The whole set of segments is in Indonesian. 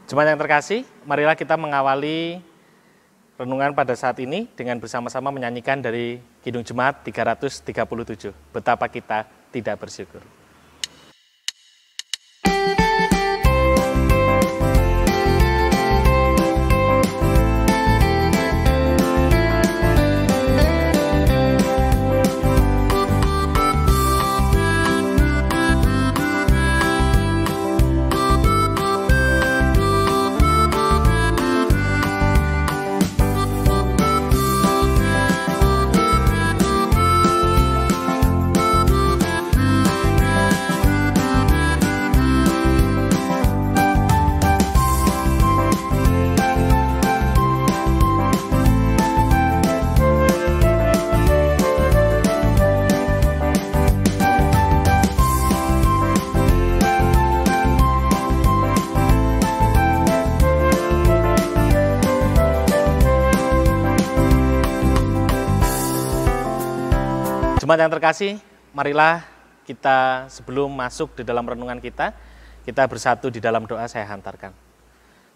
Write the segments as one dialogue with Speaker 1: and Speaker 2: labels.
Speaker 1: Jemaat yang terkasih, marilah kita mengawali renungan pada saat ini dengan bersama-sama menyanyikan dari Kidung Jemaat 337. Betapa kita tidak bersyukur. Jemaat yang terkasih, marilah kita sebelum masuk di dalam renungan kita bersatu di dalam doa saya hantarkan.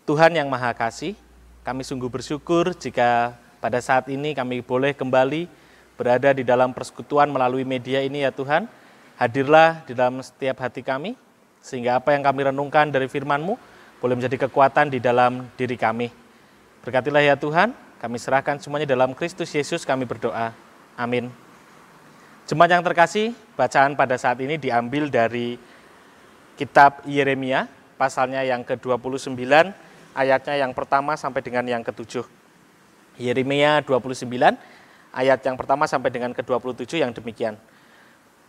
Speaker 1: Tuhan yang Maha Kasih, kami sungguh bersyukur jika pada saat ini kami boleh kembali berada di dalam persekutuan melalui media ini ya Tuhan. Hadirlah di dalam setiap hati kami, sehingga apa yang kami renungkan dari firman-Mu boleh menjadi kekuatan di dalam diri kami. Berkatilah ya Tuhan, kami serahkan semuanya dalam Kristus Yesus kami berdoa. Amin. Jemaat yang terkasih, bacaan pada saat ini diambil dari kitab Yeremia, pasalnya yang ke-29, ayatnya yang pertama sampai dengan yang ke-7. Yeremia 29, ayat yang pertama sampai dengan ke-27 yang demikian.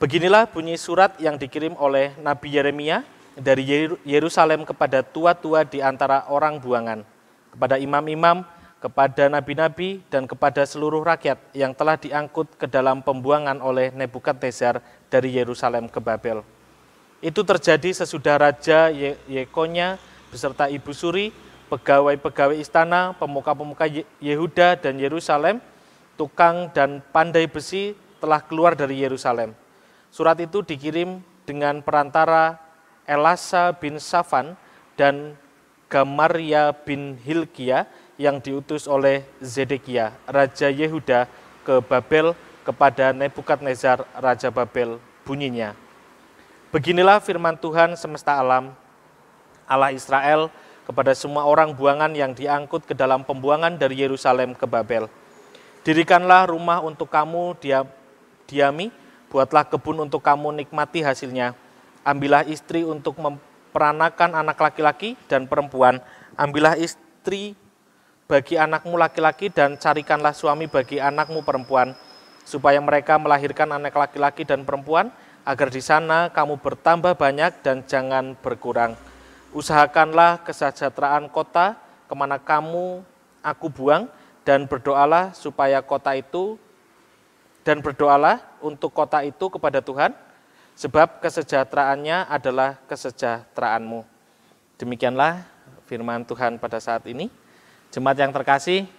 Speaker 1: Beginilah bunyi surat yang dikirim oleh Nabi Yeremia dari Yerusalem kepada tua-tua di antara orang buangan, kepada imam-imam, kepada nabi-nabi, dan kepada seluruh rakyat yang telah diangkut ke dalam pembuangan oleh Nebukadnezar dari Yerusalem ke Babel. Itu terjadi sesudah Raja Yekonya beserta Ibu Suri, pegawai-pegawai istana, pemuka-pemuka Yehuda dan Yerusalem, tukang dan pandai besi telah keluar dari Yerusalem. Surat itu dikirim dengan perantara Elasa bin Safan dan Gamaria bin Hilkia yang diutus oleh Zedekia, Raja Yehuda ke Babel kepada Nebukadnezar, Raja Babel. Bunyinya, beginilah firman Tuhan semesta alam, Allah Israel, kepada semua orang buangan yang diangkut ke dalam pembuangan dari Yerusalem ke Babel. Dirikanlah rumah untuk kamu diami, buatlah kebun untuk kamu nikmati hasilnya. Ambillah istri untuk memperanakan anak laki-laki dan perempuan. Ambillah istri bagi anakmu laki-laki dan carikanlah suami bagi anakmu perempuan, supaya mereka melahirkan anak laki-laki dan perempuan, agar di sana kamu bertambah banyak dan jangan berkurang. Usahakanlah kesejahteraan kota kemana aku buang, dan berdoalah untuk kota itu kepada Tuhan, sebab kesejahteraannya adalah kesejahteraanmu. Demikianlah firman Tuhan pada saat ini. Jemaat yang terkasih,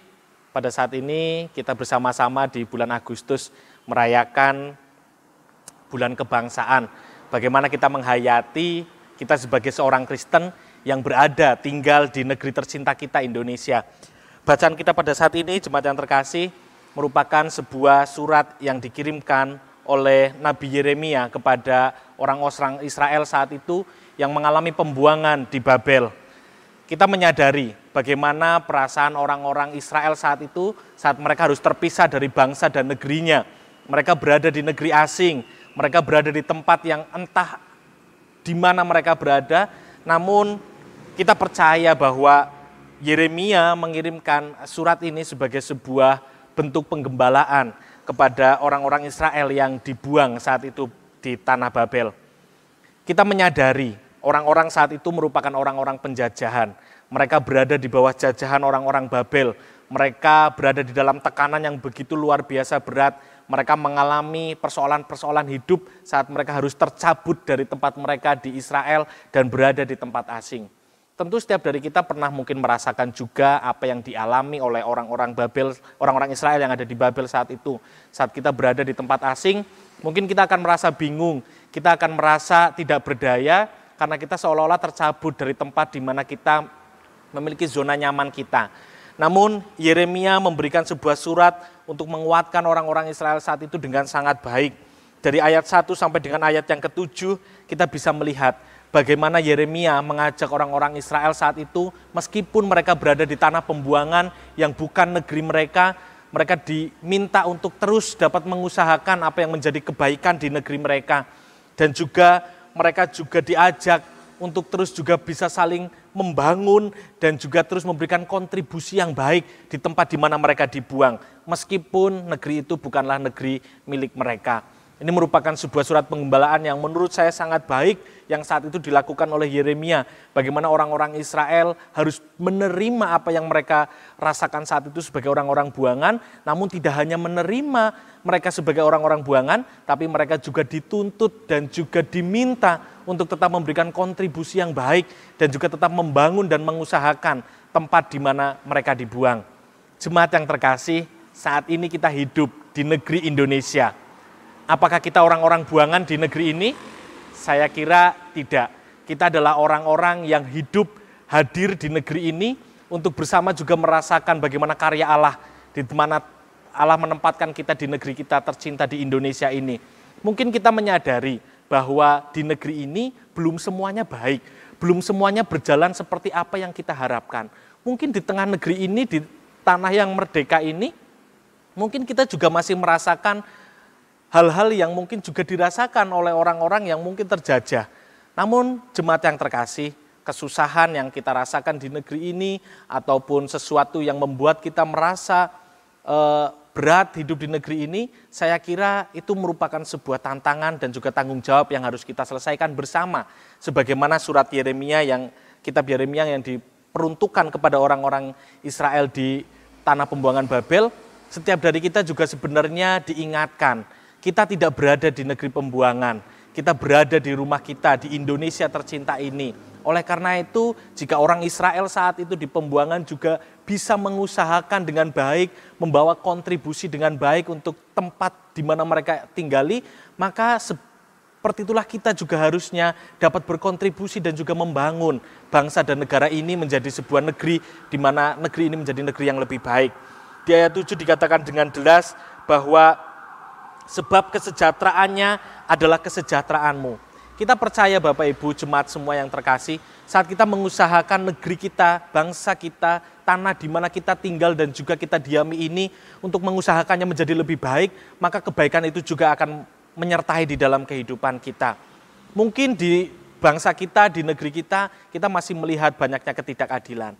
Speaker 1: pada saat ini kita bersama-sama di bulan Agustus merayakan bulan kebangsaan. Bagaimana kita menghayati kita sebagai seorang Kristen yang berada, tinggal di negeri tercinta kita Indonesia. Bacaan kita pada saat ini, jemaat yang terkasih, merupakan sebuah surat yang dikirimkan oleh Nabi Yeremia kepada orang-orang Israel saat itu yang mengalami pembuangan di Babel. Kita menyadari bagaimana perasaan orang-orang Israel saat itu, saat mereka harus terpisah dari bangsa dan negerinya. Mereka berada di negeri asing, mereka berada di tempat yang entah di mana mereka berada, namun kita percaya bahwa Yeremia mengirimkan surat ini sebagai sebuah bentuk penggembalaan kepada orang-orang Israel yang dibuang saat itu di tanah Babel. Kita menyadari orang-orang saat itu merupakan orang-orang penjajahan. Mereka berada di bawah jajahan orang-orang Babel. Mereka berada di dalam tekanan yang begitu luar biasa berat. Mereka mengalami persoalan-persoalan hidup saat mereka harus tercabut dari tempat mereka di Israel dan berada di tempat asing. Tentu setiap dari kita pernah mungkin merasakan juga apa yang dialami oleh orang-orang Babel, orang-orang Israel yang ada di Babel saat itu. Saat kita berada di tempat asing, mungkin kita akan merasa bingung, kita akan merasa tidak berdaya, karena kita seolah-olah tercabut dari tempat di mana kita memiliki zona nyaman kita. Namun Yeremia memberikan sebuah surat untuk menguatkan orang-orang Israel saat itu dengan sangat baik. Dari ayat 1 sampai dengan ayat yang ke-7 kita bisa melihat bagaimana Yeremia mengajak orang-orang Israel saat itu, meskipun mereka berada di tanah pembuangan yang bukan negeri mereka, mereka diminta untuk terus dapat mengusahakan apa yang menjadi kebaikan di negeri mereka. Dan juga mereka juga diajak untuk terus juga bisa saling membangun dan juga terus memberikan kontribusi yang baik di tempat di mana mereka dibuang. Meskipun negeri itu bukanlah negeri milik mereka. Ini merupakan sebuah surat penggembalaan yang menurut saya sangat baik yang saat itu dilakukan oleh Yeremia. Bagaimana orang-orang Israel harus menerima apa yang mereka rasakan saat itu sebagai orang-orang buangan. Namun tidak hanya menerima mereka sebagai orang-orang buangan, tapi mereka juga dituntut dan juga diminta untuk tetap memberikan kontribusi yang baik dan juga tetap membangun dan mengusahakan tempat di mana mereka dibuang. Jemaat yang terkasih, saat ini kita hidup di negeri Indonesia. Apakah kita orang-orang buangan di negeri ini? Saya kira tidak. Kita adalah orang-orang yang hidup hadir di negeri ini untuk bersama juga merasakan bagaimana karya Allah, di mana Allah menempatkan kita di negeri kita tercinta di Indonesia ini. Mungkin kita menyadari bahwa di negeri ini belum semuanya baik, belum semuanya berjalan seperti apa yang kita harapkan. Mungkin di tengah negeri ini, di tanah yang merdeka ini, mungkin kita juga masih merasakan hal-hal yang mungkin juga dirasakan oleh orang-orang yang mungkin terjajah. Namun jemaat yang terkasih, kesusahan yang kita rasakan di negeri ini ataupun sesuatu yang membuat kita merasa berat hidup di negeri ini, saya kira itu merupakan sebuah tantangan dan juga tanggung jawab yang harus kita selesaikan bersama. Sebagaimana surat Yeremia kitab Yeremia yang diperuntukkan kepada orang-orang Israel di tanah pembuangan Babel, setiap dari kita juga sebenarnya diingatkan. Kita tidak berada di negeri pembuangan, kita berada di rumah kita, di Indonesia tercinta ini. Oleh karena itu, jika orang Israel saat itu di pembuangan juga bisa mengusahakan dengan baik, membawa kontribusi dengan baik untuk tempat di mana mereka tinggali, maka seperti itulah kita juga harusnya dapat berkontribusi dan juga membangun bangsa dan negara ini menjadi sebuah negeri, di mana negeri ini menjadi negeri yang lebih baik. Di ayat 7 dikatakan dengan jelas bahwa sebab kesejahteraannya adalah kesejahteraanmu. Kita percaya Bapak Ibu jemaat semua yang terkasih, saat kita mengusahakan negeri kita, bangsa kita, tanah di mana kita tinggal dan juga kita diami ini untuk mengusahakannya menjadi lebih baik, maka kebaikan itu juga akan menyertai di dalam kehidupan kita. Mungkin di bangsa kita, di negeri kita, kita masih melihat banyaknya ketidakadilan.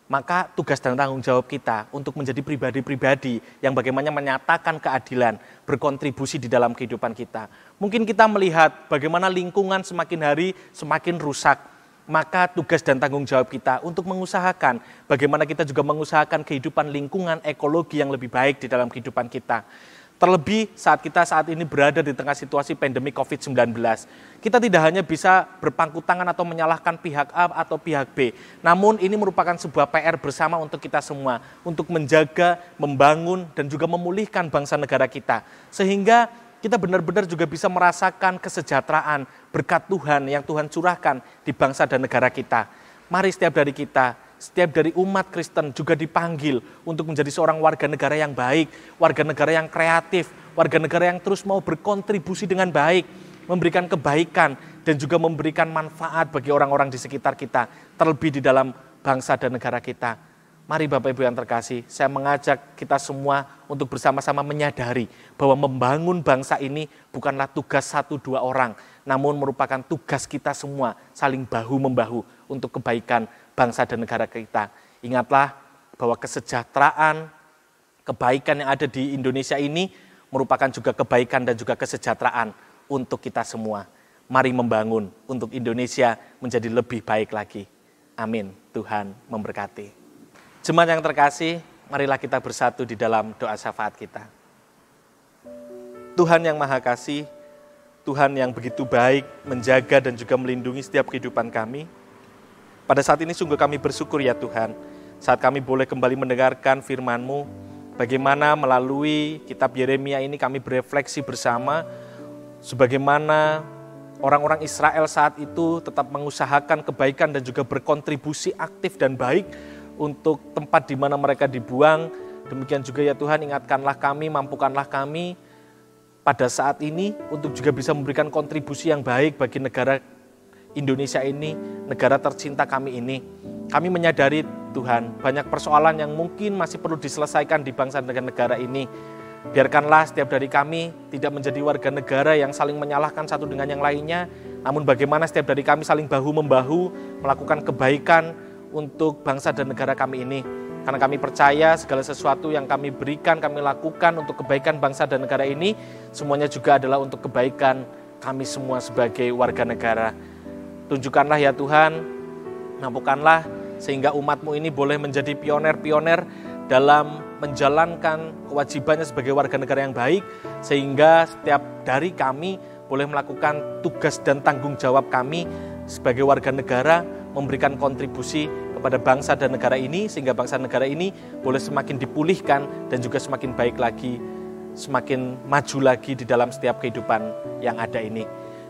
Speaker 1: Maka tugas dan tanggung jawab kita untuk menjadi pribadi-pribadi yang bagaimana menyatakan keadilan, berkontribusi di dalam kehidupan kita. Mungkin kita melihat bagaimana lingkungan semakin hari semakin rusak, maka tugas dan tanggung jawab kita untuk mengusahakan bagaimana kita juga mengusahakan kehidupan lingkungan ekologi yang lebih baik di dalam kehidupan kita. Terlebih saat kita saat ini berada di tengah situasi pandemi COVID-19. Kita tidak hanya bisa berpangku tangan atau menyalahkan pihak A atau pihak B. Namun ini merupakan sebuah PR bersama untuk kita semua. Untuk menjaga, membangun, dan juga memulihkan bangsa negara kita. Sehingga kita benar-benar juga bisa merasakan kesejahteraan berkat Tuhan yang Tuhan curahkan di bangsa dan negara kita. Mari setiap dari kita, setiap dari umat Kristen juga dipanggil untuk menjadi seorang warga negara yang baik, warga negara yang kreatif, warga negara yang terus mau berkontribusi dengan baik, memberikan kebaikan dan juga memberikan manfaat bagi orang-orang di sekitar kita, terlebih di dalam bangsa dan negara kita. Mari Bapak Ibu yang terkasih, saya mengajak kita semua untuk bersama-sama menyadari bahwa membangun bangsa ini bukanlah tugas 1-2 orang, namun merupakan tugas kita semua saling bahu-membahu untuk kebaikan bangsa dan negara kita. Ingatlah bahwa kesejahteraan, kebaikan yang ada di Indonesia ini merupakan juga kebaikan dan juga kesejahteraan untuk kita semua. Mari membangun untuk Indonesia menjadi lebih baik lagi. Amin. Tuhan memberkati. Jemaat yang terkasih, marilah kita bersatu di dalam doa syafaat kita. Tuhan yang Maha Kasih, Tuhan yang begitu baik menjaga dan juga melindungi setiap kehidupan kami. Pada saat ini sungguh kami bersyukur ya Tuhan, saat kami boleh kembali mendengarkan firman-Mu, bagaimana melalui kitab Yeremia ini kami berefleksi bersama, sebagaimana Orang-orang Israel saat itu tetap mengusahakan kebaikan dan juga berkontribusi aktif dan baik untuk tempat di mana mereka dibuang. Demikian juga ya Tuhan, ingatkanlah kami, mampukanlah kami pada saat ini untuk juga bisa memberikan kontribusi yang baik bagi negara Indonesia ini, negara tercinta kami ini. Kami menyadari Tuhan, banyak persoalan yang mungkin masih perlu diselesaikan di bangsa dan negara ini. Biarkanlah setiap dari kami tidak menjadi warga negara yang saling menyalahkan satu dengan yang lainnya, namun bagaimana setiap dari kami saling bahu-membahu melakukan kebaikan untuk bangsa dan negara kami ini. Karena kami percaya segala sesuatu yang kami berikan, kami lakukan untuk kebaikan bangsa dan negara ini, semuanya juga adalah untuk kebaikan kami semua sebagai warga negara. Tunjukkanlah ya Tuhan, mampukanlah sehingga umat-Mu ini boleh menjadi pioner-pioner dalam menjalankan kewajibannya sebagai warga negara yang baik, sehingga setiap dari kami boleh melakukan tugas dan tanggung jawab kami sebagai warga negara, memberikan kontribusi kepada bangsa dan negara ini, sehingga bangsa dan negara ini boleh semakin dipulihkan dan juga semakin baik lagi, semakin maju lagi di dalam setiap kehidupan yang ada ini.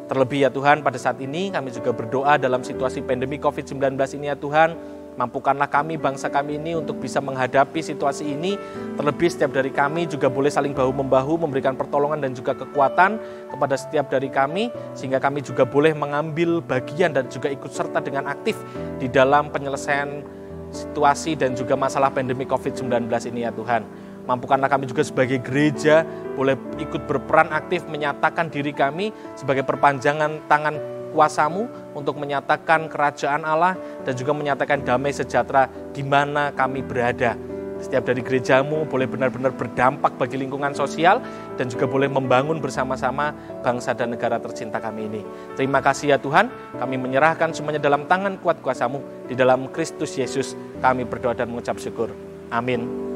Speaker 1: Terlebih ya Tuhan, pada saat ini kami juga berdoa dalam situasi pandemi COVID-19 ini ya Tuhan, mampukanlah kami, bangsa kami ini untuk bisa menghadapi situasi ini. Terlebih setiap dari kami juga boleh saling bahu-membahu, memberikan pertolongan dan juga kekuatan kepada setiap dari kami, sehingga kami juga boleh mengambil bagian dan juga ikut serta dengan aktif di dalam penyelesaian situasi dan juga masalah pandemi COVID-19 ini ya Tuhan. Mampukanlah kami juga sebagai gereja boleh ikut berperan aktif menyatakan diri kami sebagai perpanjangan tangan kuasa-Mu untuk menyatakan kerajaan Allah dan juga menyatakan damai sejahtera di mana kami berada. Setiap dari gereja-Mu boleh benar-benar berdampak bagi lingkungan sosial dan juga boleh membangun bersama-sama bangsa dan negara tercinta kami ini. Terima kasih ya Tuhan, kami menyerahkan semuanya dalam tangan kuat kuasa-Mu. Di dalam Kristus Yesus kami berdoa dan mengucap syukur. Amin.